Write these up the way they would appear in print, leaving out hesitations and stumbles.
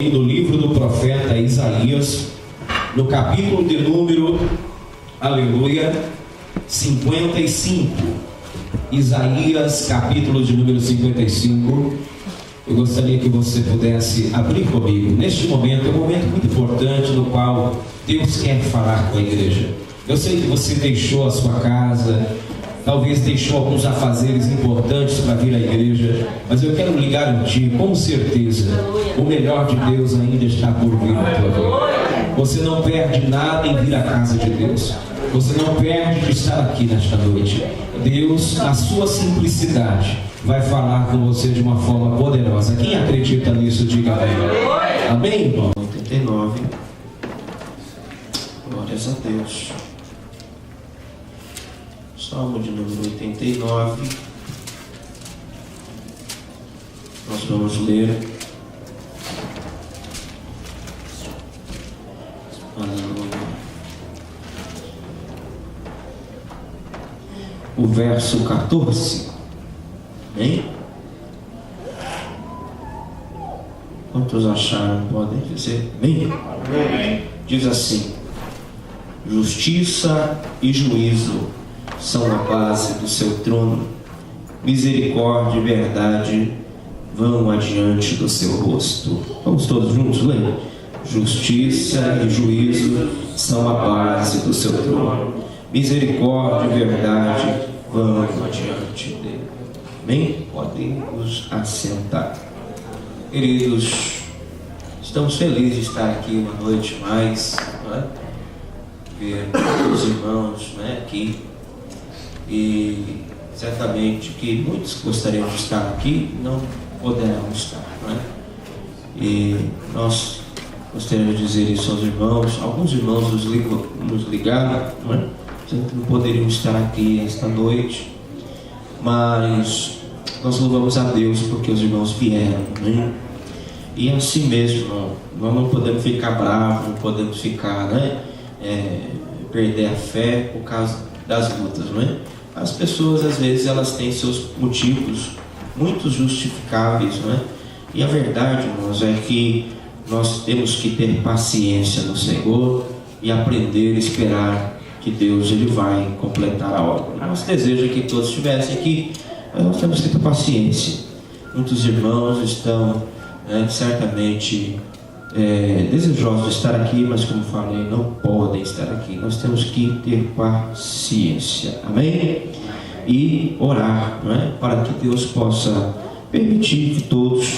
do livro do profeta Isaías, no capítulo de número, aleluia, 55. Isaías, capítulo de número 55. Eu gostaria que você pudesse abrir comigo. Neste momento, é um momento muito importante no qual Deus quer falar com a igreja. Eu sei que você deixou a sua casa, talvez deixou alguns afazeres importantes para vir à igreja, mas eu quero ligar em ti, com certeza, o melhor de Deus ainda está por vir na tua vida. Você não perde nada em vir à casa de Deus. Você não perde de estar aqui nesta noite. Deus, na sua simplicidade, vai falar com você de uma forma poderosa. Quem acredita nisso, diga amém. Amém, irmão? 89. Glórias a Deus. Salmo de número 89. Nós vamos ler. O verso 14. Amém? Quantos acharam? Podem dizer amém? Amém. Diz assim: justiça e juízo são a base do seu trono, misericórdia e verdade vão adiante do seu rosto. Vamos todos juntos ler? Justiça e juízo são a base do seu trono, misericórdia e verdade vão adiante dele. Amém? Podem nos assentar. Queridos, estamos felizes de estar aqui uma noite mais, né? Ver os irmãos, né, aqui. E certamente que muitos gostariam de estar aqui e não poderão estar, né? E nós gostaríamos de dizer isso aos irmãos. Alguns irmãos nos ligaram, né? Não poderiam estar aqui esta noite, mas nós louvamos a Deus porque os irmãos vieram, né? E assim mesmo, nós não podemos ficar bravos, não podemos ficar, né, perder a fé por causa das lutas, né? As pessoas às vezes elas têm seus motivos muito justificáveis, né? E a verdade, irmãos, é que nós temos que ter paciência no Senhor e aprender a esperar que Deus ele vai completar a obra. Nós desejamos que todos estivessem aqui, mas nós temos que ter paciência. Muitos irmãos estão certamente desejosos de estar aqui, mas como falei, não podem estar aqui. Nós temos que ter paciência, amém? E orar, né? Para que Deus possa permitir que todos,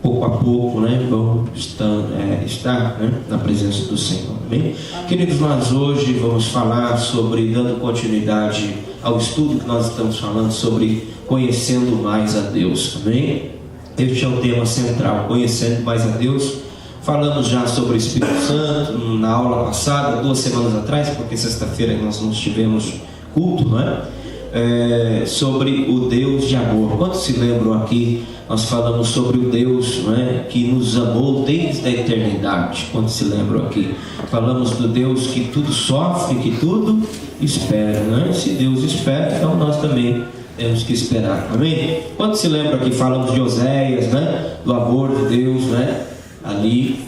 pouco a pouco, né, vão estar né, na presença do Senhor, amém? Queridos, nós hoje vamos falar sobre, dando continuidade ao estudo que nós estamos falando sobre conhecendo mais a Deus, amém? Este é o tema central, conhecendo mais a Deus. Falamos já sobre o Espírito Santo na aula passada, 2 semanas atrás, porque sexta-feira nós não tivemos culto, não é? Sobre o Deus de amor. Quantos se lembram aqui? Nós falamos sobre o Deus, não é, que nos amou desde a eternidade. Quantos se lembram aqui? Falamos do Deus que tudo sofre, que tudo espera, não é? Se Deus espera, então nós também temos que esperar, amém? Quantos se lembram aqui? Falamos de Oséias, né? Do amor de Deus, né? Ali,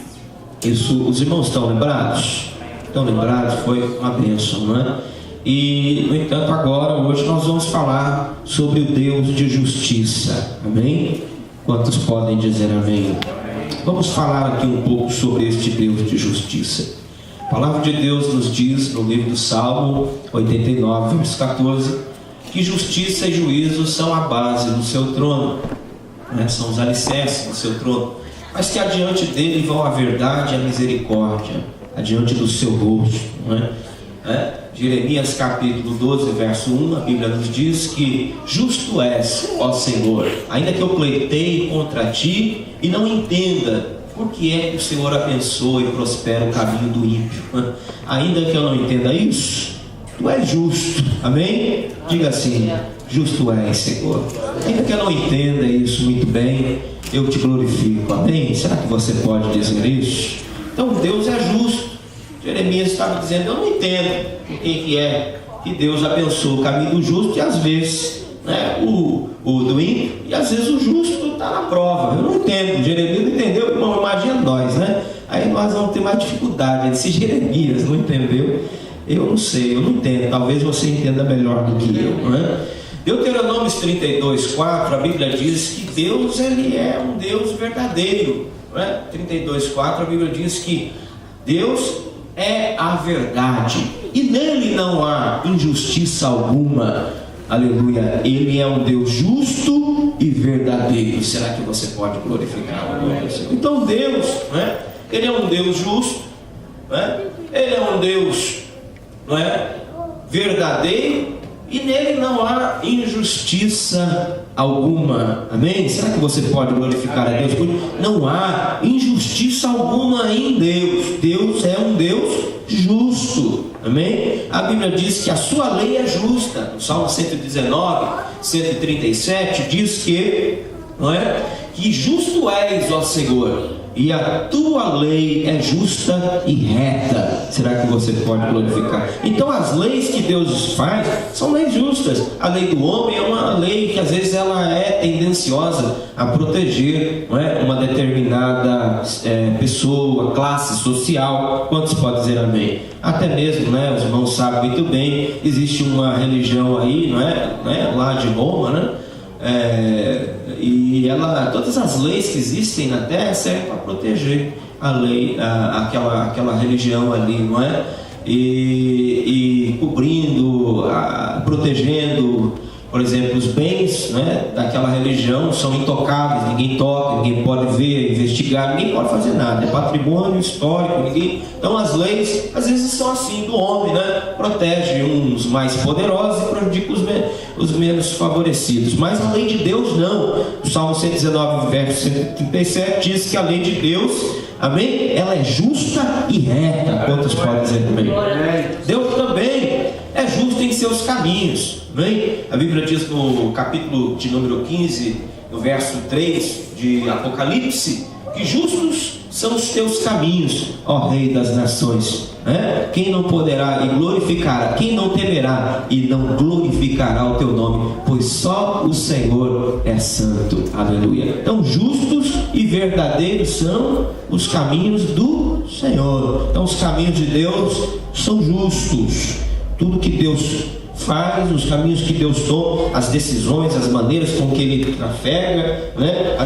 isso, os irmãos estão lembrados? Estão lembrados? Foi uma bênção, não é? E, no entanto, agora, hoje, nós vamos falar sobre o Deus de justiça, amém? Quantos podem dizer amém? Vamos falar aqui um pouco sobre este Deus de justiça. A palavra de Deus nos diz, no livro do Salmo 89, verso 14, que justiça e juízo são a base do seu trono, né? São os alicerces do seu trono. Mas que adiante dele vão a verdade e a misericórdia, adiante do seu rosto, não é? Jeremias capítulo 12, verso 1, a Bíblia nos diz que justo és, ó Senhor, ainda que eu pleiteie contra ti e não entenda por que é que o Senhor abençoa e prospera o caminho do ímpio. Ainda que eu não entenda isso, tu és justo, amém? Diga assim: justo és, Senhor. Ainda que eu não entenda isso muito bem, eu te glorifico, amém? Será que você pode dizer isso? Então Deus é justo. Jeremias estava dizendo: eu não entendo por que é que Deus abençoa o caminho do justo e às vezes né, o do ímpio, e às vezes o justo está na prova. Eu não entendo, Jeremias não entendeu, irmão, imagina nós, né? Aí nós vamos ter mais dificuldade. Se Jeremias não entendeu, eu não sei, eu não entendo. Talvez você entenda melhor do que eu, não é? Deuteronômio 32:4, a Bíblia diz que Deus, ele é um Deus verdadeiro, não é? 32:4, a Bíblia diz que Deus é a verdade e nele não há injustiça alguma. Aleluia. Ele é um Deus justo e verdadeiro. Será que você pode glorificar o nome do Senhor? Então Deus, né? Ele é um Deus justo, né? Ele é um Deus, não é, verdadeiro, e nele não há injustiça alguma. Amém? Será que você pode glorificar a Deus? Não há injustiça alguma em Deus. Deus é um Deus justo. Amém? A Bíblia diz que a sua lei é justa. No Salmo 119, 137 diz que, não é, que justo és, ó Senhor, e a tua lei é justa e reta. Será que você pode glorificar? Então as leis que Deus faz são leis justas. A lei do homem é uma lei que às vezes ela é tendenciosa a proteger, não é, uma determinada pessoa, classe social. Quantos podem dizer amém? Até mesmo, né, os irmãos sabem muito bem, existe uma religião aí, não é, lá de Roma, né? E todas as leis que existem na terra servem para proteger a lei, aquela religião ali, não é? E cobrindo, protegendo, por exemplo, os bens, né, daquela religião são intocáveis, ninguém toca, ninguém pode ver, investigar, ninguém pode fazer nada, é patrimônio histórico, ninguém. Então as leis às vezes são assim do homem, né? Protege uns mais poderosos e prejudica os menos favorecidos. Mas a lei de Deus não. O Salmo 119, verso 137 diz que a lei de Deus, amém, ela é justa e reta. Quantos podem dizer também? Deus também é justo em seus caminhos. Amém? A Bíblia diz no capítulo de número 15, no verso 3 de Apocalipse, que justos são os teus caminhos, ó Rei das nações. Quem não poderá e glorificará, quem não temerá e não glorificará o teu nome, pois só o Senhor é santo. Aleluia. Então justos e verdadeiros são os caminhos do Senhor. Então os caminhos de Deus são justos. Tudo que Deus faz, os caminhos que Deus toma, as decisões, as maneiras com que Ele trafega, né?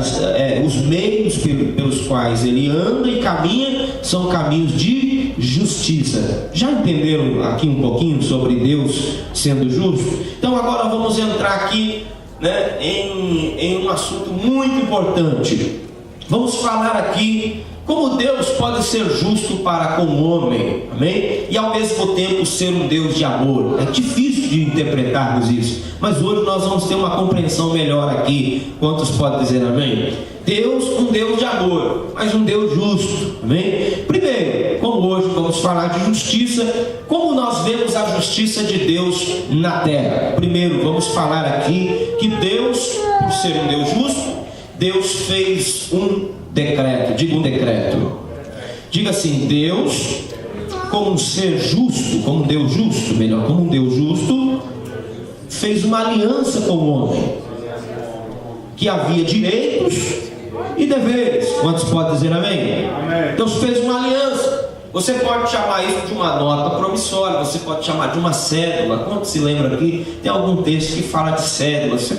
Os meios pelos quais Ele anda e caminha, são caminhos de justiça. Já entenderam aqui um pouquinho sobre Deus sendo justo? Então agora vamos entrar aqui, né, em um assunto muito importante. Vamos falar aqui como Deus pode ser justo para com o homem, amém? E ao mesmo tempo ser um Deus de amor. É difícil de interpretarmos isso, mas hoje nós vamos ter uma compreensão melhor aqui. Quantos podem dizer amém? Deus, um Deus de amor, mas um Deus justo, amém? Primeiro, como hoje vamos falar de justiça, como nós vemos a justiça de Deus na terra? Primeiro, vamos falar aqui que Deus, por ser um Deus justo, Deus fez um decreto. Diga um decreto. Diga assim: Deus, como um ser justo, como um Deus justo, melhor, como um Deus justo, fez uma aliança com o homem, que havia direitos e deveres. Quantos podem dizer amém? Amém. Deus fez uma aliança. Você pode chamar isso de uma nota promissória, você pode chamar de uma cédula. Quanto se lembra aqui? Tem algum texto que fala de cédula, você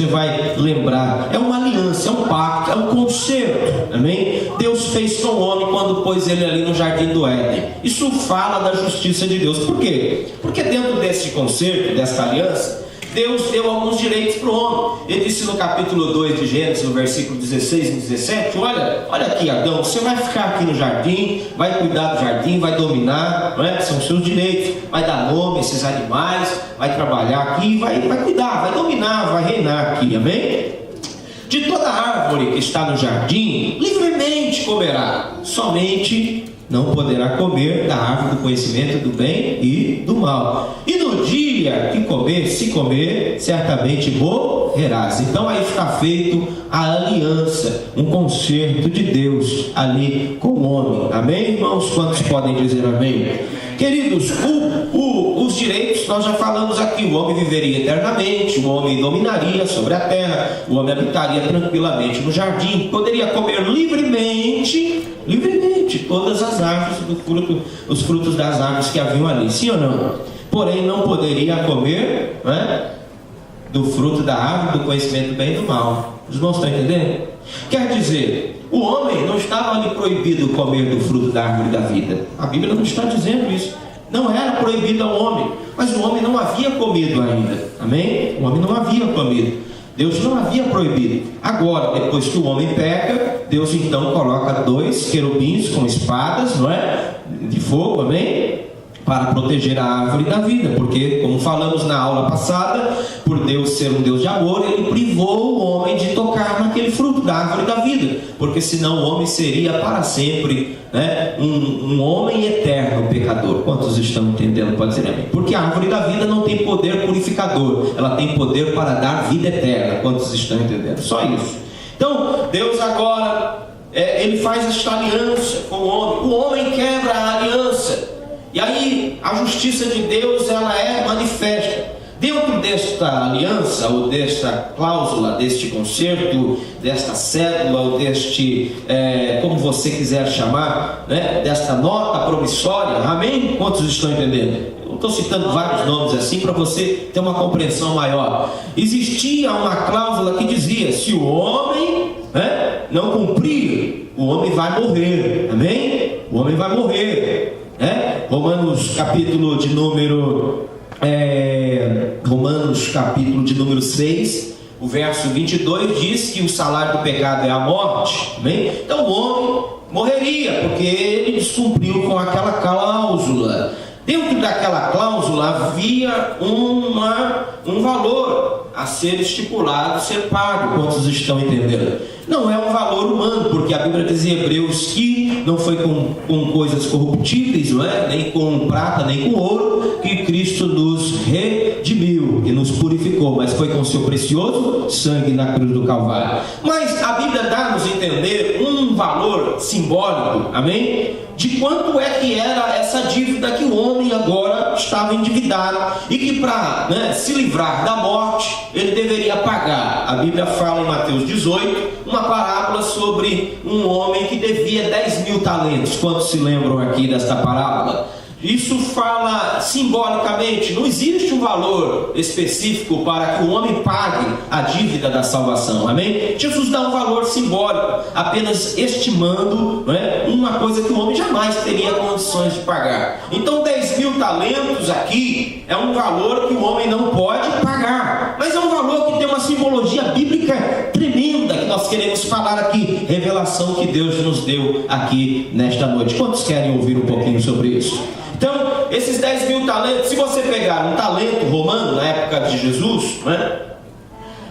vai lembrar. É uma aliança, é um pacto, é um concerto, amém? Deus fez com o homem quando pôs ele ali no jardim do Éden. Isso fala da justiça de Deus. Por quê? Porque dentro desse concerto, dessa aliança, Deus deu alguns direitos para o homem. Ele disse no capítulo 2 de Gênesis, no versículo 16 e 17, olha aqui, Adão, você vai ficar aqui no jardim, vai cuidar do jardim, vai dominar, não é? São os seus direitos, vai dar nome a esses animais, vai trabalhar aqui, vai cuidar, vai dominar, vai reinar aqui, amém? De toda árvore que está no jardim, livremente comerá, somente não poderá comer da árvore do conhecimento do bem e do mal. E no dia que comer, se comer, certamente morrerás. Então aí está feito a aliança, um concerto de Deus ali com o homem. Amém, irmãos? Quantos podem dizer amém? Queridos, o os direitos nós já falamos aqui: o homem viveria eternamente, o homem dominaria sobre a terra, o homem habitaria tranquilamente no jardim, poderia comer livremente todas as árvores os frutos das árvores que haviam ali, sim ou não? Porém não poderia comer, né, do fruto da árvore do conhecimento do bem e do mal. Os irmãos estão entendendo? Quer dizer, o homem não estava ali proibido comer do fruto da árvore da vida. A Bíblia não está dizendo isso. Não era proibido ao homem, mas o homem não havia comido ainda. Amém? O homem não havia comido. Deus não havia proibido. Agora, depois que o homem peca, Deus então coloca 2 querubins com espadas, não é? De fogo, amém? Para proteger a árvore da vida, porque, como falamos na aula passada, por Deus ser um Deus de amor, Ele privou o homem de tocar naquele fruto da árvore da vida, porque senão o homem seria para sempre, né, um homem eterno pecador. Quantos estão entendendo? Pode dizer amém. Porque a árvore da vida não tem poder purificador, ela tem poder para dar vida eterna. Quantos estão entendendo? Só isso. Então, Deus agora, Ele faz esta aliança com o homem. O homem quebra a aliança. E aí a justiça de Deus, ela é manifesta. Dentro desta aliança, ou desta cláusula, deste concerto, desta cédula, ou deste, como você quiser chamar, né, desta nota promissória, amém? Quantos estão entendendo? Eu estou citando vários nomes assim para você ter uma compreensão maior. Existia uma cláusula que dizia: se o homem, né, não cumprir, o homem vai morrer, amém? O homem vai morrer. Romanos capítulo de número 6, o verso 22 diz que o salário do pecado é a morte, amém? Então o homem morreria, porque ele descumpriu com aquela cláusula. Dentro daquela cláusula havia um valor a ser estipulado, ser pago. Quantos estão entendendo? Não é um valor humano, porque a Bíblia diz em Hebreus que não foi com coisas corruptíveis, não é? Nem com prata, nem com ouro, que Cristo nos redimiu, que nos purificou, mas foi com seu precioso sangue na cruz do Calvário. Mas a Bíblia dá-nos a entender um valor simbólico, amém? De quanto é que era essa dívida que o homem agora estava endividado, e que para, né, se livrar da morte, ele deveria pagar. A Bíblia fala em Mateus 18 uma parábola sobre um homem que devia 10.000 talentos. Quantos se lembram aqui desta parábola? Isso fala simbolicamente, não existe um valor específico para que o homem pague a dívida da salvação, amém? Jesus dá um valor simbólico, apenas estimando, né, uma coisa que o homem jamais teria condições de pagar. Então 10.000 talentos aqui é um valor que o homem não pode pagar, mas é um valor que tem uma simbologia bíblica tremenda, que nós queremos falar aqui, revelação que Deus nos deu aqui nesta noite. Quantos querem ouvir um pouquinho sobre isso? Então, esses 10.000 talentos, se você pegar um talento romano na época de Jesus, né,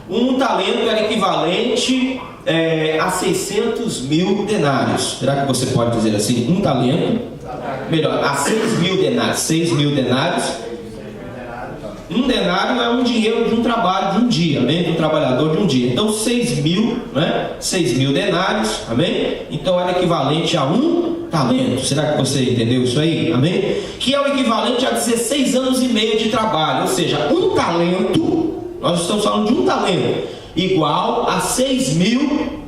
um talento era equivalente a 600.000 denários. Será que você pode dizer assim? Um talento, melhor, a 6.000 denários. 6.000 denários. Um denário é um dinheiro de um trabalho de um dia, amém? De um trabalhador de um dia. Então 6.000, né? 6.000 denários, amém? Então era equivalente a um talento. Será que você entendeu isso aí? Amém? Que é o equivalente a 16 anos e meio de trabalho. Ou seja, um talento, nós estamos falando de um talento, igual a 6.000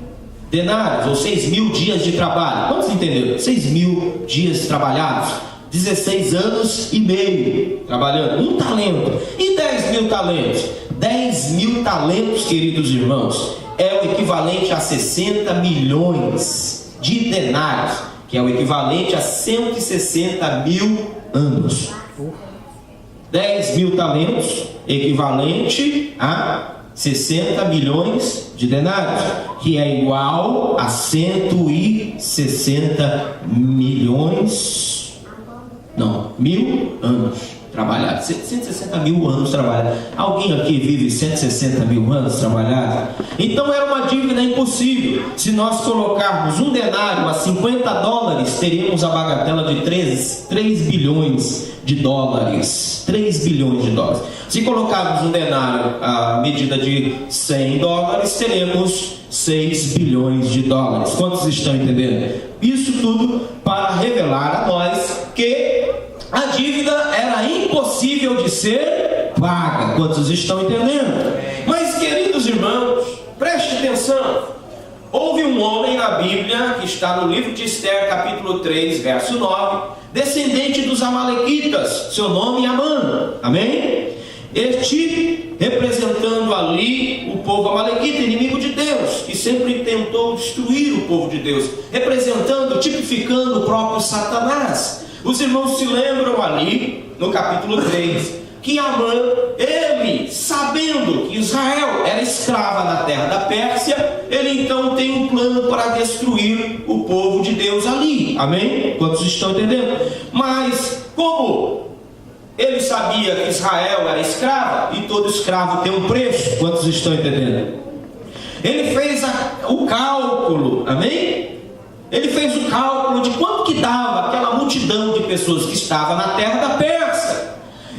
denários, ou 6.000 dias de trabalho. Quantos entenderam? 6.000 dias trabalhados, 16 anos e meio trabalhando, um talento. E 10.000 talentos? 10.000 talentos, queridos irmãos, é o equivalente a 60 milhões de denários, que é o equivalente a 160.000 anos. 10.000 talentos, equivalente a 60 milhões de denários, que é igual a 160 milhões... Não, 1.000 anos trabalhados. 160.000 anos trabalhados. Alguém aqui vive 160.000 anos trabalhados? Então era uma dívida impossível. Se nós colocarmos um denário a $50, teríamos a bagatela de 3 bilhões de dólares. 3 bilhões de dólares. Se colocarmos um denário à medida de $100, teremos 6 bilhões de dólares. Quantos estão entendendo? Isso tudo para revelar a nós que a dívida era impossível de ser paga. Quantos estão entendendo? Mas, queridos irmãos, preste atenção. Houve um homem na Bíblia, que está no livro de Esther, capítulo 3, verso 9, descendente dos amalequitas, seu nome é Amã, amém? Este representando ali o povo amalequita, inimigo de Deus, que sempre tentou destruir o povo de Deus, representando, tipificando o próprio Satanás. Os irmãos se lembram ali, no capítulo 3, que Amã, ele, sabendo que Israel era escrava na terra da Pérsia, ele então tem um plano para destruir o povo de Deus ali, amém? Quantos estão entendendo? Mas, como ele sabia que Israel era escrava, e todo escravo tem um preço, quantos estão entendendo? Ele fez o cálculo, amém? Ele fez o cálculo de quanto que dava aquela multidão de pessoas que estava na terra da Pérsia.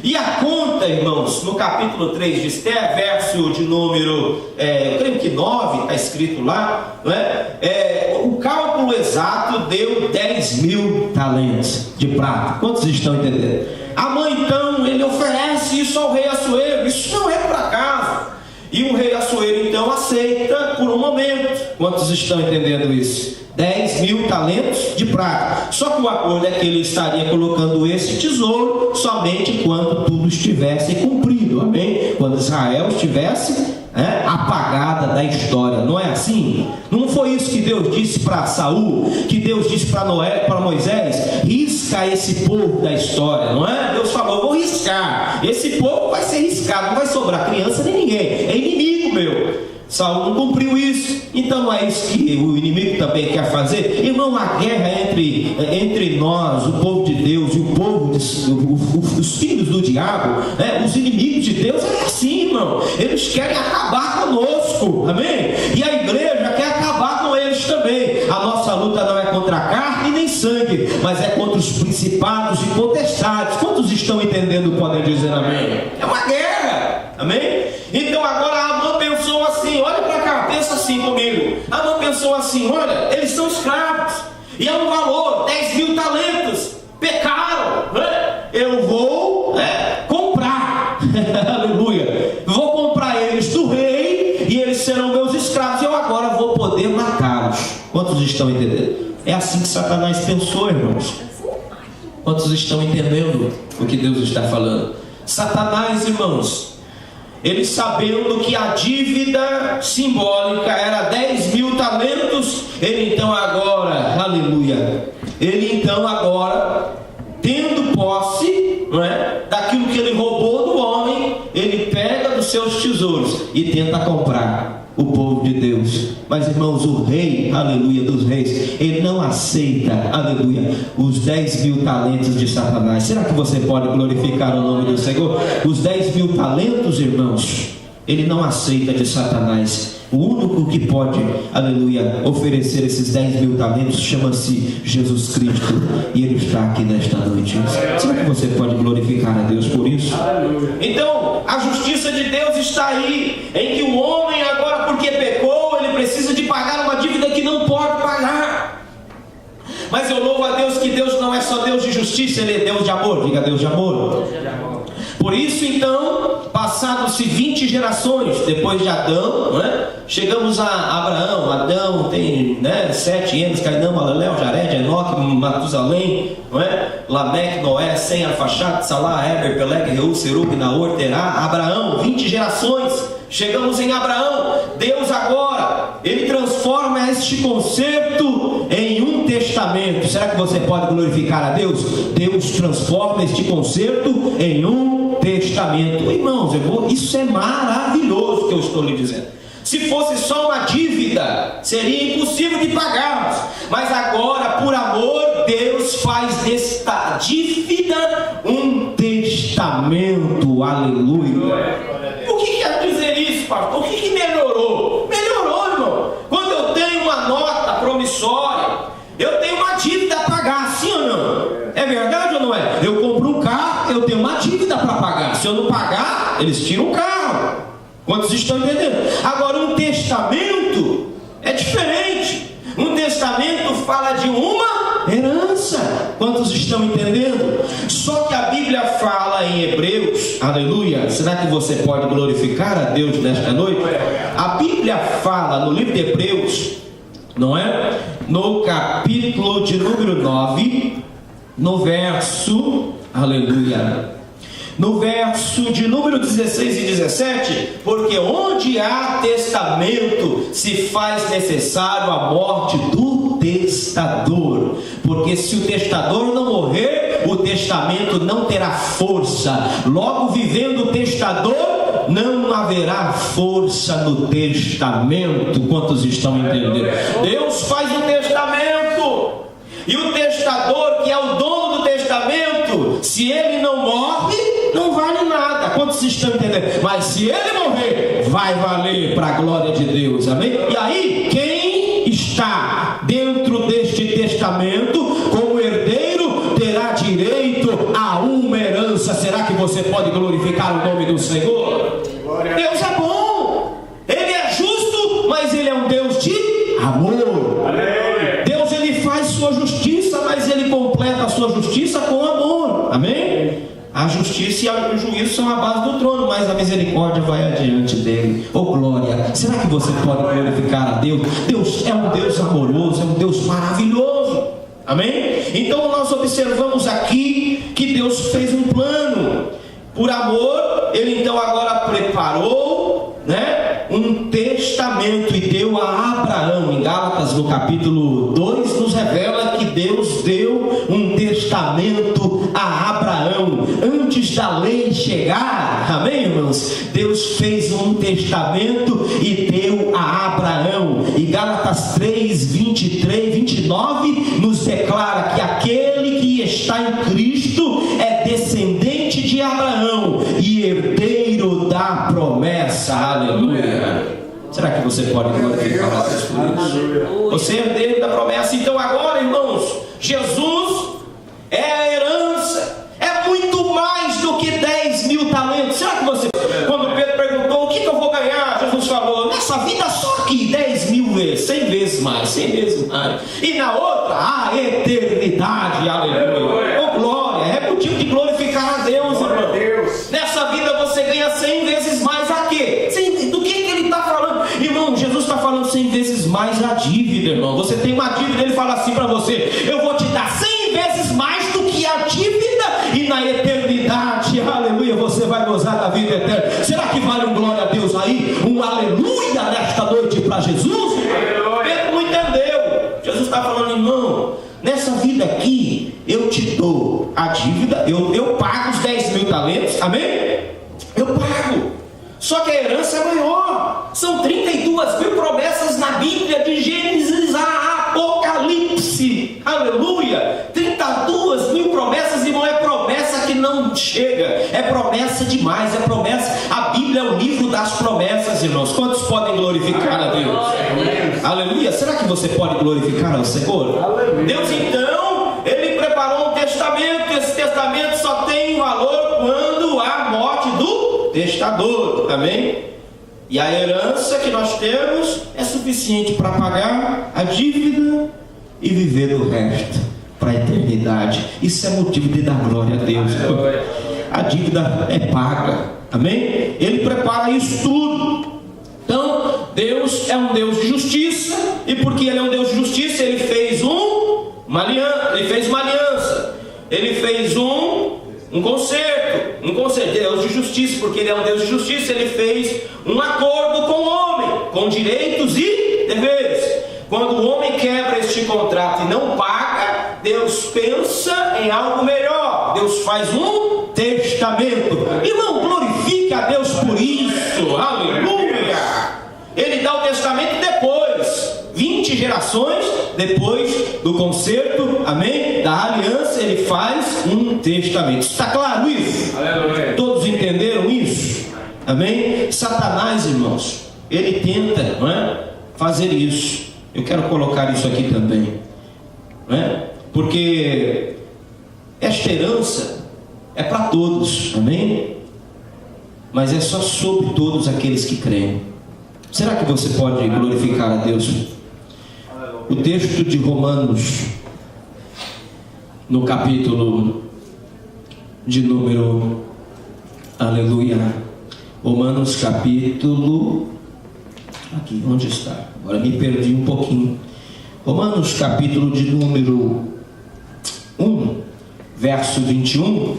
E a conta, irmãos, no capítulo 3 de Esther, verso de número, eu creio que 9, está escrito lá, não é? O cálculo exato deu 10.000 talentos de prata. Quantos estão entendendo? Amã, então, ele oferece isso ao rei Assuero. Isso não é por acaso. E o rei Assuero, então, aceita por um momento. Quantos estão entendendo isso? 10.000 talentos de prata. Só que o acordo é que ele estaria colocando esse tesouro somente quando tudo estivesse cumprido, amém? Quando Israel estivesse apagada da história. Não é assim? Não foi isso que Deus disse para Saul, que Deus disse para Moisés? Risca esse povo da história, não é? Deus falou, vou riscar. Esse povo vai ser riscado, não vai sobrar criança nem ninguém, é inimigo meu. Saul não cumpriu isso, então não é isso que o inimigo também quer fazer? Irmão, a guerra entre nós, o povo de Deus, e o povo, os filhos do diabo, os inimigos de Deus, é assim, irmão. Eles querem acabar conosco, amém? E a igreja quer acabar com eles também. A nossa luta não é contra a carne nem sangue, mas é contra os principados e potestades. Quantos estão entendendo, podem dizer amém? É uma guerra, amém? Então agora Amã pensou assim, olha para cá, pensa assim comigo. Amã pensou assim, olha, eles são escravos, e é um valor, 10.000 talentos, pecaram, eu vou comprar, aleluia, vou comprar eles do rei, e eles serão meus escravos, eu agora vou poder matá-los. Quantos estão entendendo? É assim que Satanás pensou, irmãos. Quantos estão entendendo o que Deus está falando? Satanás, irmãos, ele sabendo que a dívida simbólica era 10.000 talentos, ele então agora, aleluia, ele então agora, tendo posse, não é, daquilo que ele roubou do homem, ele pega dos seus tesouros e tenta comprar o povo de Deus. Mas, irmãos, o rei, aleluia, dos reis, ele não aceita, aleluia, os 10.000 talentos de Satanás. Será que você pode glorificar o nome do Senhor? Os 10.000 talentos, irmãos, ele não aceita de Satanás. O único que pode, aleluia, oferecer esses 10.000 talentos chama-se Jesus Cristo, e ele está aqui nesta noite. Será que você pode glorificar a Deus por isso? Então, a justiça de Deus está aí, em que o homem agora, porque pecou, ele precisa de pagar uma dívida que não pode pagar. Mas eu louvo a Deus que Deus não é só Deus de justiça, ele é Deus de amor. Diga Deus de amor. Por isso, então, passados-se 20 gerações depois de Adão, né, chegamos a Abraão. Adão tem 7 anos, Cainã, Malaléu, Jared, Enoque, Matusalém, Lameque, Noé, Sem, Arfaxade, Salá, Eber, Peleg, Reu, Serug, Naor, Terá, Abraão, 20 gerações. Chegamos em Abraão. Deus agora, ele transforma este conceito em um testamento. Será que você pode glorificar a Deus? Deus transforma este conceito em um testamento. Irmãos, isso é maravilhoso que eu estou lhe dizendo. Se fosse só uma dívida, seria impossível de pagarmos. Mas agora, por amor, Deus faz desta dívida um testamento. Aleluia. O que quer dizer isso, pastor? O que melhorou? Melhorou, irmão. Quando eu tenho uma nota promissória, eu tenho uma dívida a pagar, sim ou não? É verdade ou não é? Eu compro um carro, eu tenho uma dívida para pagar. Se eu não pagar, eles tiram o carro. Quantos estão entendendo? Agora, um testamento é diferente. Um testamento fala de uma herança. Quantos estão entendendo? Só que a Bíblia Bíblia fala em Hebreus, aleluia, será que você pode glorificar a Deus nesta noite? A Bíblia fala no livro de Hebreus, não é? No capítulo de número 9, no verso, aleluia, no verso de número 16 e 17, porque onde há testamento se faz necessário a morte do testador, porque se o testador não morrer, o testamento não terá força. Logo, vivendo o testador, não haverá força no testamento. Quantos estão entendendo? Deus faz o testamento, e o testador, que é o dono do testamento, se ele não morre, não vale nada. Quantos estão entendendo? Mas se ele morrer, vai valer para a glória de Deus, amém? E aí, quem está dentro deste testamento como herdeiro terá direito a uma herança. Será que você pode glorificar o nome do Senhor? Deus é bom, Ele é justo, mas Ele é um Deus de amor. Deus, Ele faz sua justiça, mas Ele completa a sua justiça com amor, amém? A justiça e o juízo são a base do trono, mas a misericórdia vai adiante dele. Oh glória! Será que você pode glorificar a Deus? Deus é um Deus amoroso, é um Deus maravilhoso, amém? Então nós observamos aqui que Deus fez um plano. Por amor, Ele então agora preparou, né, um testamento e deu a Abraão. Em Gálatas, no capítulo 2, nos revela que Deus deu um testamento a Abraão antes da lei chegar, amém, irmãos? Deus fez um testamento e deu a Abraão. E Gálatas 3, 23, 29 nos declara que aquele que está em Cristo é descendente de Abraão e herdeiro da promessa, aleluia. Será que você pode glorificar a Deus por isso? Você é herdeiro da promessa. Então agora, irmãos, Jesus é a herança, é muito mais do que 10 mil talentos. Será que você, quando Pedro perguntou o que eu vou ganhar, Jesus falou, nessa vida só aqui 10 mil vezes, 100 vezes mais, 100 vezes mais, e na outra a eternidade, aleluia. Oh glória, é motivo de glorificar a Deus, irmão. Nessa vida você ganha 100 vezes mais a quê? Do que ele está falando? Irmão, Jesus está falando 100 vezes mais a dívida, irmão. Você tem uma dívida, ele fala assim para você, eu vou te dar 100 vezes mais do que a dívida, e na eternidade, aleluia, você vai gozar da vida eterna. Será que vale um glória a Deus aí? Um aleluia nesta noite para Jesus? Pedro não entendeu. Jesus está falando, irmão, nessa vida aqui, eu te dou a dívida, eu pago os 10 mil talentos, amém? Eu pago. Só que a herança é maior. São 32 mil promessas na Bíblia, de Gênesis a Apocalipse, aleluia. 32 mil promessas, irmão, é promessa que não chega, é promessa demais, é promessa. A Bíblia é o livro das promessas, irmãos. Quantos podem glorificar a Deus? Aleluia. Será que você pode glorificar ao Senhor? Aleluia. Deus então, Ele preparou um testamento. Esse testamento só tem valor quando há morte do testador, amém? E a herança que nós temos é suficiente para pagar a dívida e viver o resto para a eternidade. Isso é motivo de dar glória a Deus. A dívida é paga, amém? Ele prepara isso tudo. Então Deus é um Deus de justiça, e porque Ele é um Deus de justiça, Ele fez uma aliança, Ele fez um concerto, Deus de justiça, porque Ele é um Deus de justiça. Ele fez um acordo com o homem, com direitos e deveres. Quando o homem quebra este contrato e não paga, Deus pensa em algo melhor. Deus faz um testamento. Irmão, glorifique a Deus por isso, aleluia. Ele dá o testamento depois, 20 gerações depois do concerto, amém, da aliança, Ele faz um testamento. Está claro isso? Aleluia. Todos entenderam isso? Amém? Satanás, irmãos, ele tenta, não é, fazer isso. Eu quero colocar isso aqui também, não é? Porque esta herança é para todos, amém? Mas é só sobre todos aqueles que creem. Será que você pode glorificar a Deus? O texto de Romanos, no capítulo de número, aleluia, Romanos capítulo, aqui, onde está? Agora me perdi um pouquinho. Romanos capítulo de número 1, verso 21,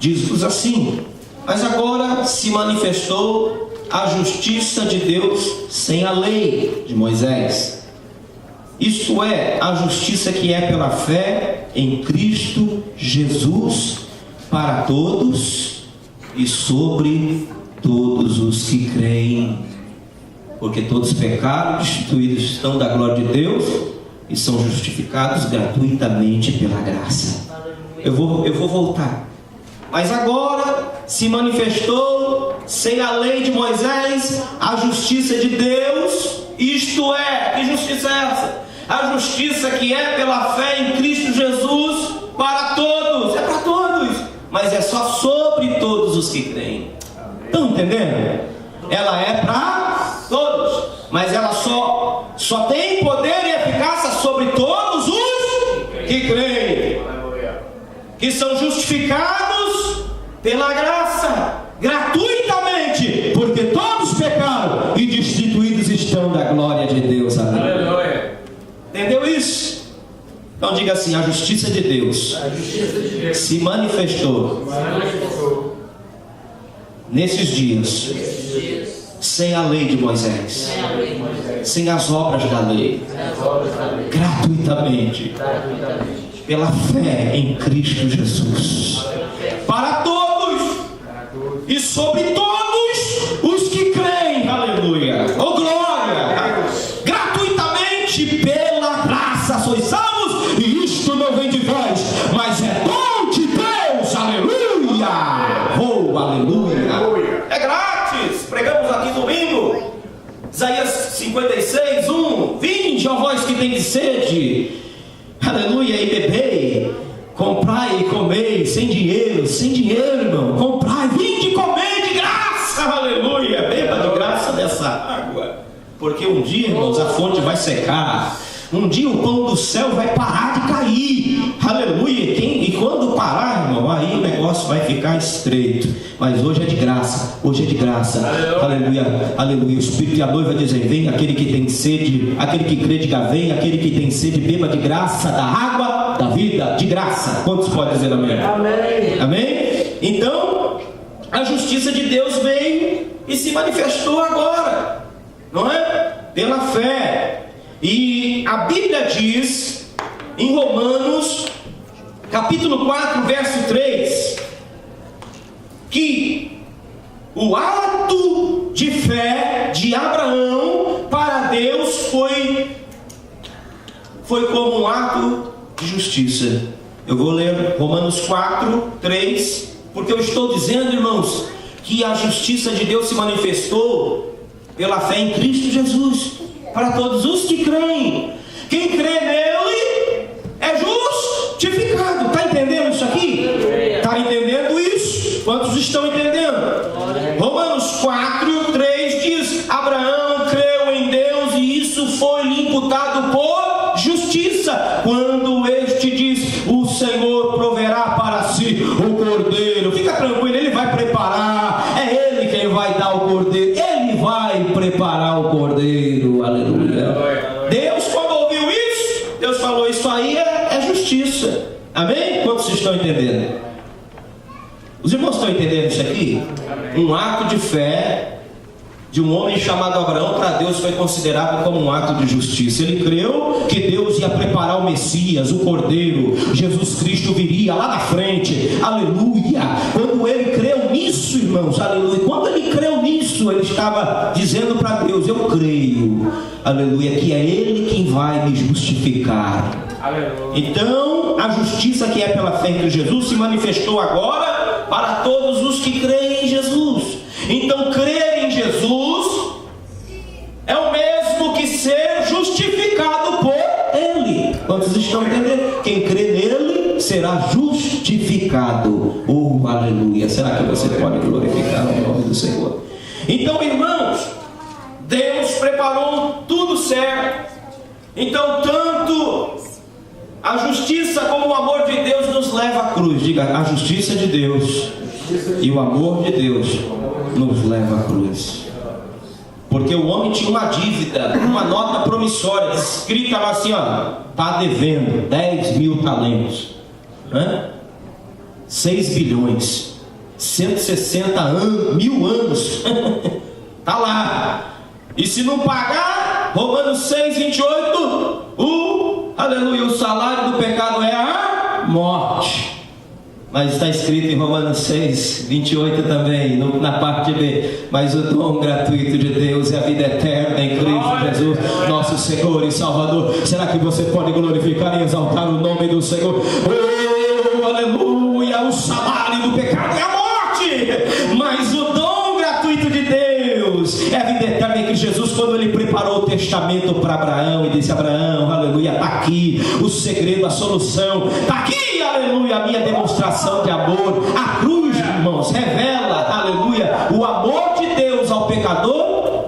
diz-nos assim: mas agora se manifestou a justiça de Deus sem a lei de Moisés, isto é, a justiça que é pela fé em Cristo Jesus, para todos e sobre todos os que creem, porque todos pecaram, destituídos estão da glória de Deus e são justificados gratuitamente pela graça. Eu vou voltar. Mas agora se manifestou sem a lei de Moisés a justiça de Deus, isto é, que justiça é essa? A justiça que é pela fé em Cristo Jesus para todos, é para todos, mas é só sobre todos os que creem. Estão entendendo? Ela é para todos, mas ela só tem poder e eficácia sobre todos os que creem, que são justificados pela graça, gratuitamente, porque todos pecaram e destituídos estão da glória de Deus. Aleluia. Entendeu isso? Então diga assim: a justiça de Deus se manifestou nesses dias sem a lei de Moisés, sem as obras da lei, gratuitamente, pela fé em Cristo Jesus, para todos e sobre todos os que creem. Aleluia, oh glória, gratuitamente pela graça sois salvos, e isto não vem de vós, mas é dom de Deus. Aleluia, oh aleluia, é grátis. Pregamos aqui domingo, Isaías 56, 1: vinde, ó vós que tendes sede, aleluia, e bebei, comprai e comei, sem dinheiro, irmão, comprai, vinde e comei de graça, aleluia, beba de graça dessa água, porque um dia, irmãos, a fonte vai secar, um dia o pão do céu vai parar de cair, aleluia, e quando parar, irmão, aí o negócio vai ficar estreito, mas hoje é de graça, aleluia, aleluia. O Espírito e a noiva dizem: vem aquele que tem sede, aquele que crê, diga vem, aquele que tem sede, beba de graça da água da vida, de graça. Quantos podem dizer amém? Amém. Amém? Então, a justiça de Deus veio e se manifestou agora, não é? Pela fé. E a Bíblia diz em Romanos capítulo 4, verso 3, que o ato de fé de Abraão para Deus foi como um ato de justiça. Eu vou ler Romanos 4, 3, porque eu estou dizendo, irmãos, que a justiça de Deus se manifestou pela fé em Cristo Jesus, para todos os que creem. Quem crê nele é justificado. Está entendendo isso aqui? Está entendendo isso? Quantos estão entendendo? Romanos 4, 3 diz: Abraão creu em Deus e isso foi-lhe imputado por justiça, quando este diz: o Senhor proverá para si o cordeiro. Fica tranquilo, ele vai preparar, é ele quem vai dar o cordeiro, ele vai preparar o cordeiro. Aleluia. Deus, quando ouviu isso, Deus falou: isso aí é justiça. Amém? Quantos estão entendendo? Os irmãos estão entendendo isso aqui? Um ato de fé de um homem chamado Abraão para Deus foi considerado como um ato de justiça. Ele creu que Deus ia preparar o Messias, o Cordeiro, Jesus Cristo viria lá na frente, aleluia. Quando ele creu nisso, irmãos, aleluia, quando ele creu nisso, ele estava dizendo para Deus: eu creio, aleluia, que é ele quem vai me justificar. Aleluia. Então, a justiça que é pela fé em Jesus se manifestou agora para todos os que creem em Jesus. Então, crer em Jesus é o mesmo que ser justificado por Ele. Quantos estão entendendo? Quem crê nele será justificado. Oh, aleluia! Será que você pode glorificar o nome do Senhor? Então, irmãos, Deus preparou tudo certo. Então, tanto a justiça como o amor de Deus nos leva à cruz. cruz. Diga, a justiça de Deus e o amor de Deus nos leva à cruz. Porque o homem tinha uma dívida, uma nota promissória, escrita lá assim, ó, está devendo 10 mil talentos, 6 bilhões, 160 mil anos, está lá. E se não pagar, Romanos 6, 28, aleluia, o salário do pecado é a morte. Mas está escrito em Romanos 6, 28 também, na parte B. Mas o dom gratuito de Deus é a vida eterna em Cristo Jesus, nosso Senhor e Salvador. Será que você pode glorificar e exaltar o nome do Senhor? Aleluia, o salário do pecado é a morte, mas o dom gratuito de Deus é a vida eterna em Cristo Jesus. Quando ele preparou o testamento para Abraão e disse: Abraão, aleluia, está aqui o segredo, a solução, está aqui, aleluia, a minha demonstração de amor. A cruz, irmãos, revela, aleluia, o amor de Deus ao pecador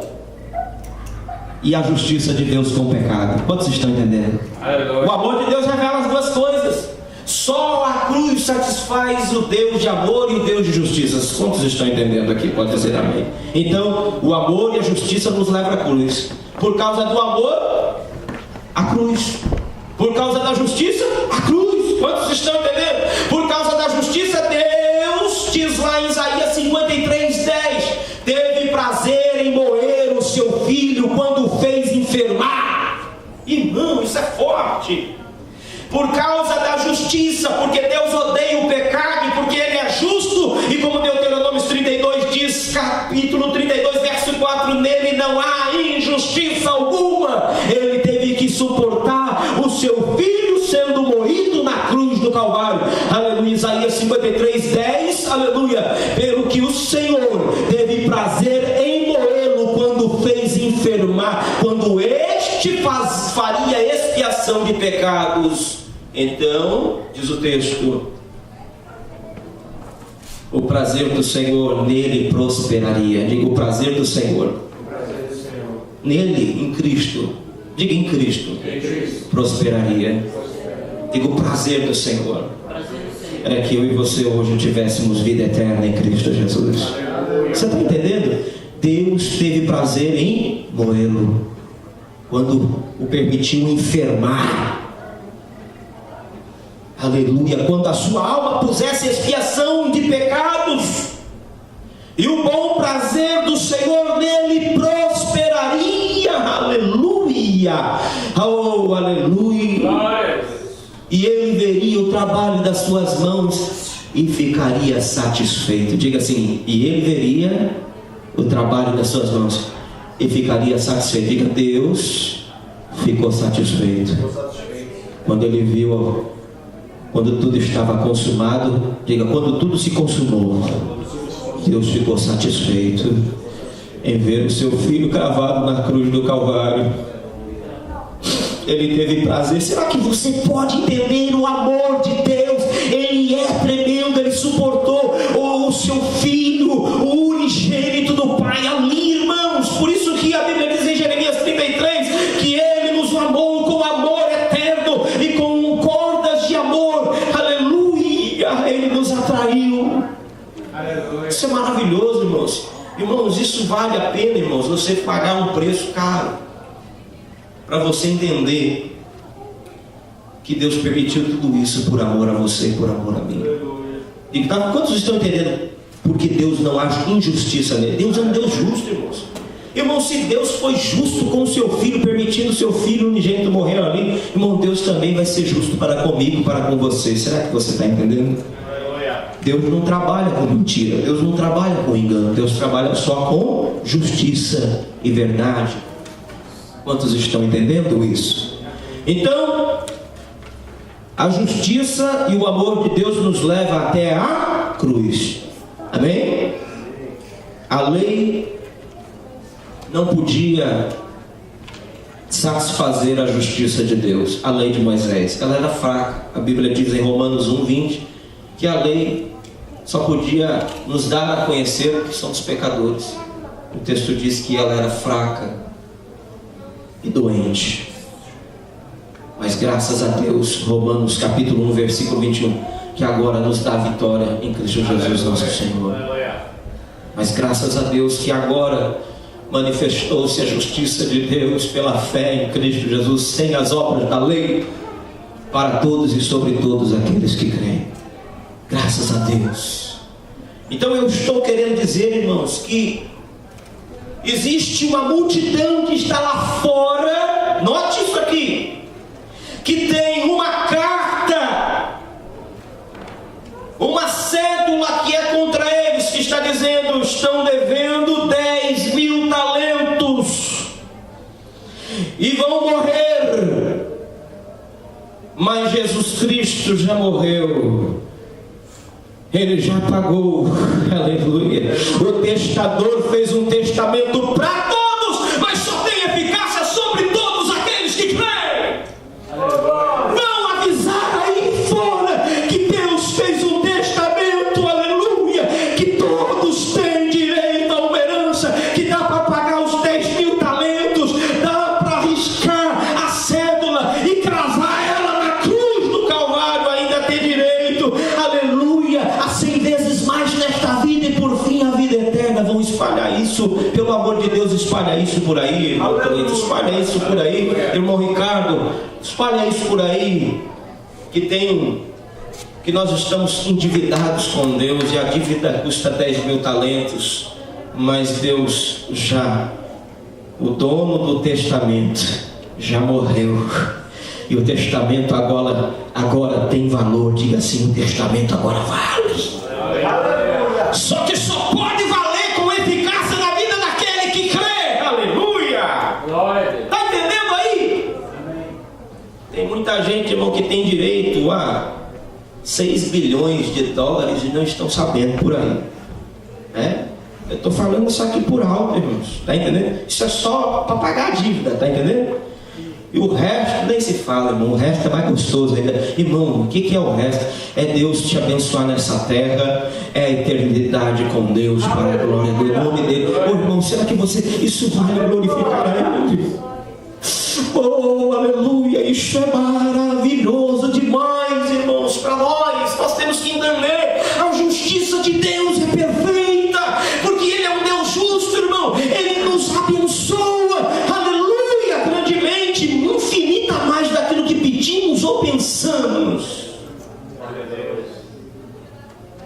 e a justiça de Deus com o pecado. Quantos estão entendendo? Aleluia. O amor de Deus revela as duas coisas. Só a cruz satisfaz o Deus de amor e o Deus de justiça. Quantos estão entendendo aqui? Pode dizer amém. Então, o amor e a justiça nos levam à cruz. Por causa do amor, a cruz. Por causa da justiça, a cruz. Quantos estão entendendo? Por causa da justiça, Deus, diz lá em Isaías 53, 10, teve prazer em moer o seu filho quando o fez enfermar. Irmão, isso é forte. Por causa da justiça, porque Deus odeia o pecado e porque Ele é justo, e como Deuteronômio 32 diz, capítulo 32, verso 4, nele não há injustiça alguma. Ele teve que suportar o seu filho sendo moído na cruz do Calvário. Aleluia. Isaías 53, 10, aleluia. Pelo que o Senhor teve prazer em moê-lo quando fez enfermar, quando este faria expiação de pecados. Então, diz o texto, o prazer do Senhor nele prosperaria. Diga, o prazer do Senhor. Nele, em Cristo. Diga, em Cristo. Prosperaria. Diga, o prazer do Senhor. É que eu e você hoje tivéssemos vida eterna em Cristo Jesus. Você está entendendo? Deus teve prazer em moê-lo quando o permitiu enfermar. Aleluia. Quando a sua alma pusesse expiação de pecados, e o bom prazer do Senhor nele prosperaria. Aleluia. Oh, aleluia. E ele veria o trabalho das suas mãos e ficaria satisfeito. Diga assim: e ele veria o trabalho das suas mãos e ficaria satisfeito. Diga: Deus ficou satisfeito quando ele viu, quando tudo estava consumado. Diga: quando tudo se consumou, Deus ficou satisfeito em ver o seu filho cravado na cruz do Calvário. Ele teve prazer. Será que você pode entender o amor de Deus? Ele é tremendo. Ele suportou o seu filho, o unigênito do Pai, ali, irmãos. Por isso que a Bíblia diz em Jeremias 33 que Ele nos amou com amor eterno e com cordas de amor. Aleluia. Ele nos atraiu. Aleluia. Isso é maravilhoso, irmãos. Irmãos, isso vale a pena, irmãos, você pagar um preço caro para você entender que Deus permitiu tudo isso por amor a você e por amor a mim. E quantos estão entendendo? Porque Deus não age injustiça nele. Deus é um Deus justo, irmãos. Irmão, se Deus foi justo com o seu filho, permitindo o seu filho unigênito morrer ali, irmão, Deus também vai ser justo para comigo, para com você. Será que você está entendendo? Deus não trabalha com mentira, Deus não trabalha com engano, Deus trabalha só com justiça e verdade. Quantos estão entendendo isso? Então, a justiça e o amor de Deus nos leva até a cruz. Amém? A lei não podia satisfazer a justiça de Deus. A lei de Moisés, ela era fraca. A Bíblia diz em Romanos 1:20 que a lei só podia nos dar a conhecer que somos pecadores. O texto diz que ela era fraca e doente. Mas graças a Deus, Romanos capítulo 1, versículo 21, que agora nos dá vitória em Cristo Jesus nosso Senhor. Mas graças a Deus que agora manifestou-se a justiça de Deus pela fé em Cristo Jesus, sem as obras da lei, para todos e sobre todos aqueles que creem. Graças a Deus. Então eu estou querendo dizer, irmãos, que existe uma multidão que está lá fora, note isso aqui, que tem uma carta, uma cédula que é contra eles, que está dizendo: estão devendo 10.000 talentos e vão morrer. Mas Jesus Cristo já morreu, Ele já pagou, aleluia. O testador fez um testamento para todos, mas só tem eficácia sobre todos aqueles que creem. Vão avisar aí fora que Deus fez um testamento, aleluia, que todos têm direito a uma herança, que dá para pagar os 10.000 talentos, dá para arriscar a cédula e cravar ela na cruz do Calvário, ainda tem direito, aleluia, a 100 vezes mais nesta vida e por fim a vida eterna. Vão espalhar isso, pelo amor de Deus, espalha isso por aí, irmão Cleito, espalha isso por aí, irmão Ricardo, espalha isso por aí, que nós estamos endividados com Deus e a dívida custa 10.000 talentos, mas Deus já, o dono do testamento, já morreu. E o testamento agora tem valor. Diga assim: o testamento agora vale. Só que só pode valer com eficácia na vida daquele que crê. Aleluia! Está entendendo aí? Tem muita gente, irmão, que tem direito a 6 bilhões de dólares e não estão sabendo por aí. Eu estou falando isso aqui por alto, irmãos. Está entendendo? Isso é só para pagar a dívida, está entendendo? E o resto nem se fala, irmão. O resto é mais gostoso ainda. Irmão, o que é o resto? É Deus te abençoar nessa terra, é a eternidade com Deus, para a glória do nome dele. Ô irmão, será que isso vai glorificar a ele? Oh, aleluia, isso é maravilhoso demais, irmãos, para nós temos que entender, a justiça de Deus é perfeita, porque Ele é um Deus justo, irmão. Ele nos abençoa, aleluia, grandemente, infinita mais daquilo que pedimos ou pensamos.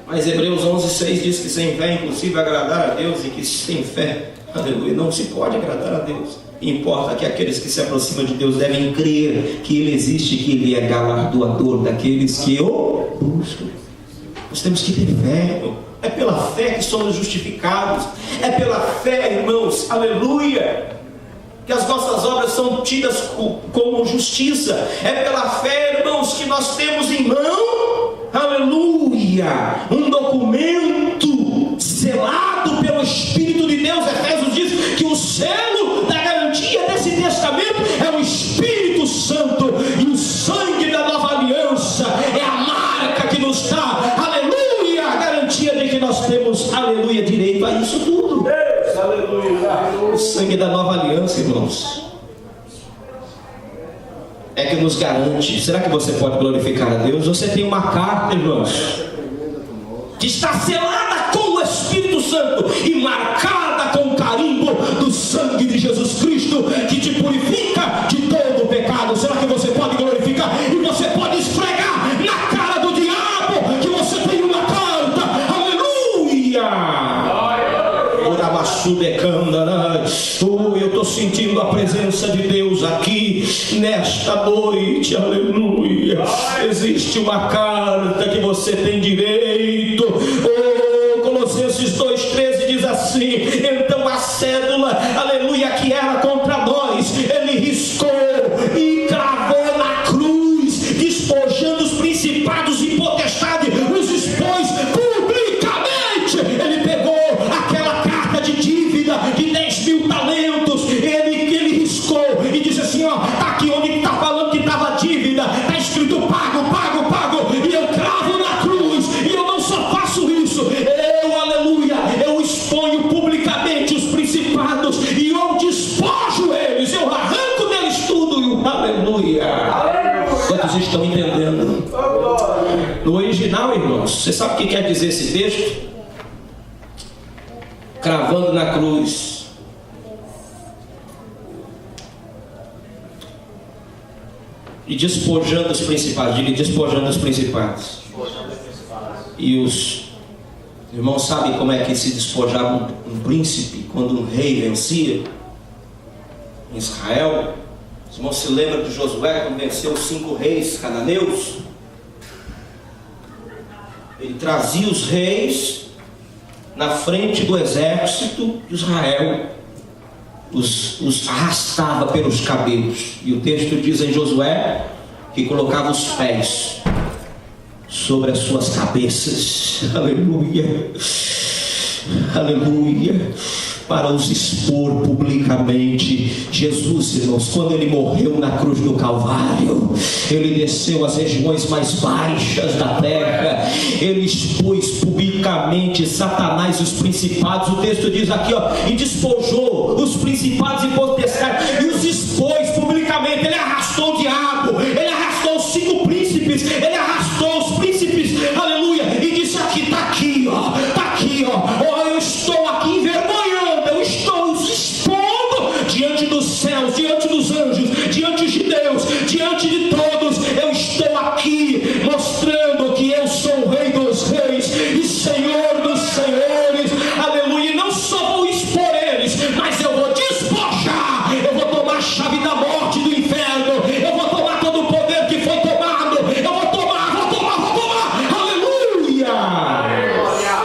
Mas Hebreus 11:6 diz que sem fé é impossível agradar a Deus, e que sem fé, aleluia, não se pode agradar a Deus. Importa que aqueles que se aproximam de Deus devem crer que Ele existe, que Ele é galardoador daqueles que o buscam. Nós temos que ter fé, irmão. É pela fé que somos justificados. É pela fé, irmãos, aleluia, que as nossas obras são tidas como justiça. É pela fé, irmãos, que nós temos em mão, aleluia, um documento selado pelo Espírito de Deus. Efésios diz que o selo da garantia desse testamento é o Espírito Santo, e o sangue da nova aliança é a marca que nos dá, aleluia, a garantia de que nós temos, aleluia, direito a isso tudo. O sangue da nova aliança, irmãos, é que nos garante. Será que você pode glorificar a Deus? Você tem uma carta, irmãos, que está selada com o Espírito Santo e marcada com o carimbo do sangue de Jesus Cristo, que te purifica de todo o pecado. Será que você pode glorificar? E você pode esfregar na cara do diabo que você tem uma carta, aleluia. Eu estou sentindo a presença de Deus aqui nesta noite, aleluia. Existe uma carta que você tem direito. Colossenses 2,13 diz assim: então a cédula, aleluia, que era contra nós, Ele riscou e cravou na cruz, despojando os principados e potestades, os expôs publicamente. Ele pegou aquela carta de dívida de 10.000 talentos, ele riscou e disse assim: ó, tá aqui onde está falando que estava dívida, está escrito pago, pago, pago, e eu cravo na cruz. E eu não só faço isso, aleluia, eu exponho publicamente os principados e eu despojo eles, eu arranco deles tudo, aleluia. Quantos estão entendendo? No original, irmãos, você sabe o que quer dizer esse texto? Cravando na cruz. E despojando os principados. Diga, despojando os principados. E os irmãos sabem como é que se despojava um príncipe quando um rei vencia em Israel? Os irmãos se lembram de Josué quando venceu os 5 reis cananeus? Ele trazia os reis na frente do exército de Israel, os arrastava pelos cabelos. E o texto diz em Josué que colocava os pés sobre as suas cabeças. Aleluia, aleluia, para os expor publicamente. Jesus, irmãos, quando ele morreu na cruz do Calvário, ele desceu às regiões mais baixas da terra, ele expôs publicamente Satanás e os principados. O texto diz aqui, ó, e despojou os principados e potestades e os expôs publicamente. Ele arrastou o diabo, ele arrastou os 5 príncipes, ele arrastou os príncipes, aleluia, e disse aqui, está aqui, ó, está aqui, ó, eu estou aqui envergonhando, eu estou os expondo diante dos céus, diante dos anjos, diante de Deus, diante de todos. Eu estou aqui mostrando que eu sou o Rei dos Reis e Senhor dos Senhores, aleluia. E não só vou expor eles, mas eu vou despojar, eu vou tomar a chave da morte, do inferno, eu vou tomar todo o poder que foi tomado, eu vou tomar, aleluia,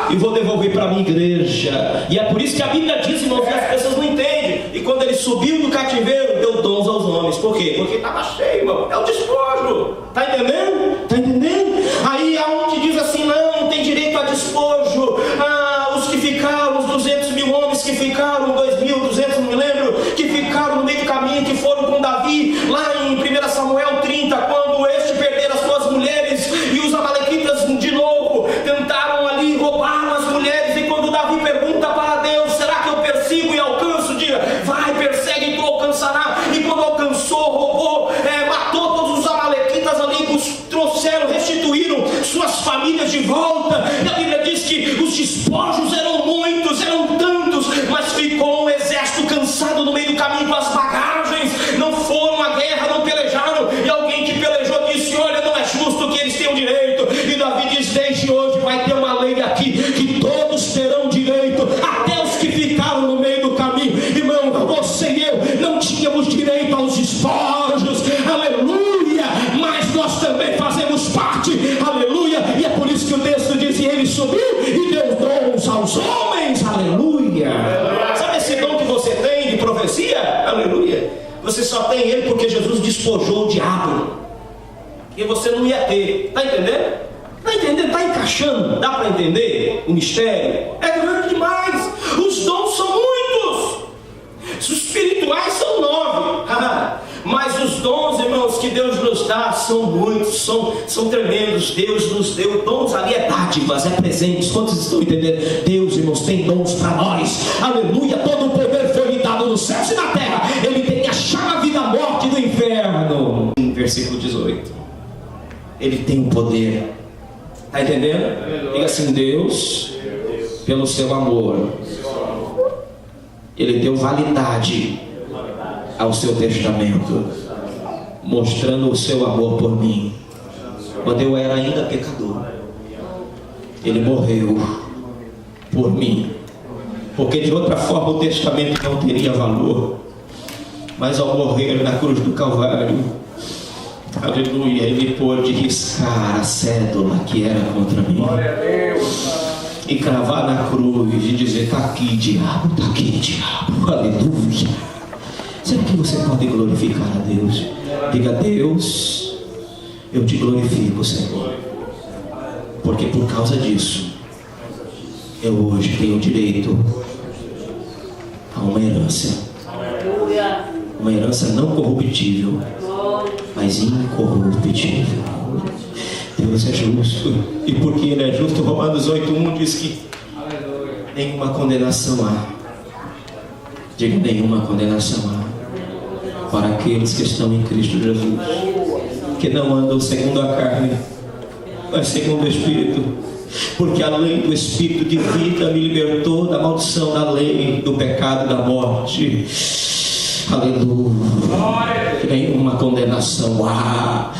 e vou devolver para a minha igreja. E é por isso que a Bíblia diz, irmãos, que as pessoas não entendem. E quando ele subiu do cativeiro, deu dons aos homens. Por quê? Porque estava cheio, irmão. É o despojo. Está entendendo? Está entendendo? Aí aonde diz assim, não tem direito a despojo. Os que ficaram, os 200 mil homens que ficaram, 2.200, não me lembro, que ficaram no meio do caminho, que foram com Davi, lá em 1 Samuel 30, quando este perderam as suas mulheres e os amalequitas de novo tentaram ali roubar as mulheres. E quando Davi pergunta para Deus, será que eu persigo e alcanço? Diga, vai, persegue e tu alcançará. E quando alcançou, roubou, matou todos os amalequitas ali, os trouxeram, restituíram suas famílias de volta. E a Bíblia diz que os despojos eram muitos, eram tantos, mas ficou um exército cansado no meio do caminho com as bagagens. Não foram à guerra, não pelejaram. E alguém que pelejou disse, olha, não é justo que eles tenham direito. E Davi diz, desde hoje vai ter uma lei aqui, que todos terão direito, até os que ficaram no meio do caminho. Irmão, você e eu não tínhamos direito aos despojos, aleluia, mas nós também fazemos parte, aleluia. E é por isso que o texto diz, e ele subiu e deu dons aos homens, aleluia. Sabe esse dom que você tem de profecia? Aleluia. Você só tem ele porque Jesus despojou o diabo, e você não ia ter. Está entendendo? Está entendendo? Está encaixando? Dá para entender o mistério? É grande demais. Os dons são muitos. Os espirituais são 9. Mas os dons, irmãos, que Deus nos dá são muitos, são tremendos. Deus nos deu dons ali, é dádivas, é presentes. Quantos estão entendendo? Deus, irmãos, tem dons para nós. Aleluia, todo o poder foi lhe dado nos céus e na terra. Ele tem a chave da morte e do inferno. Em versículo 18, ele tem o poder. Está entendendo? Diga assim, Deus, pelo seu amor, ele deu validade ao seu testamento, mostrando o seu amor por mim. Quando eu era ainda pecador, ele morreu por mim, porque de outra forma o testamento não teria valor. Mas ao morrer na cruz do Calvário, aleluia, ele pôde riscar a cédula que era contra mim e cravar na cruz e dizer, está aqui, diabo, está aqui, diabo, aleluia. Será que você pode glorificar a Deus? Diga, Deus, eu te glorifico, Senhor, porque por causa disso eu hoje tenho direito a uma herança não corruptível, mas incorruptível. Deus é justo, e porque Ele é justo, Romanos 8:1 diz que nenhuma condenação há. Diga, nenhuma condenação há para aqueles que estão em Cristo Jesus, que não andam segundo a carne, mas segundo o Espírito, porque a lei do Espírito de vida me libertou da maldição da lei, do pecado e da morte. Aleluia. Nenhuma condenação há.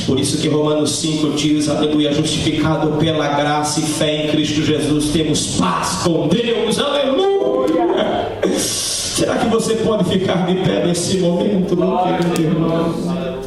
Por isso que Romanos 5 diz, aleluia, justificado pela graça e fé em Cristo Jesus, temos paz com Deus, aleluia. Será que você pode ficar de pé nesse momento, meu querido irmão?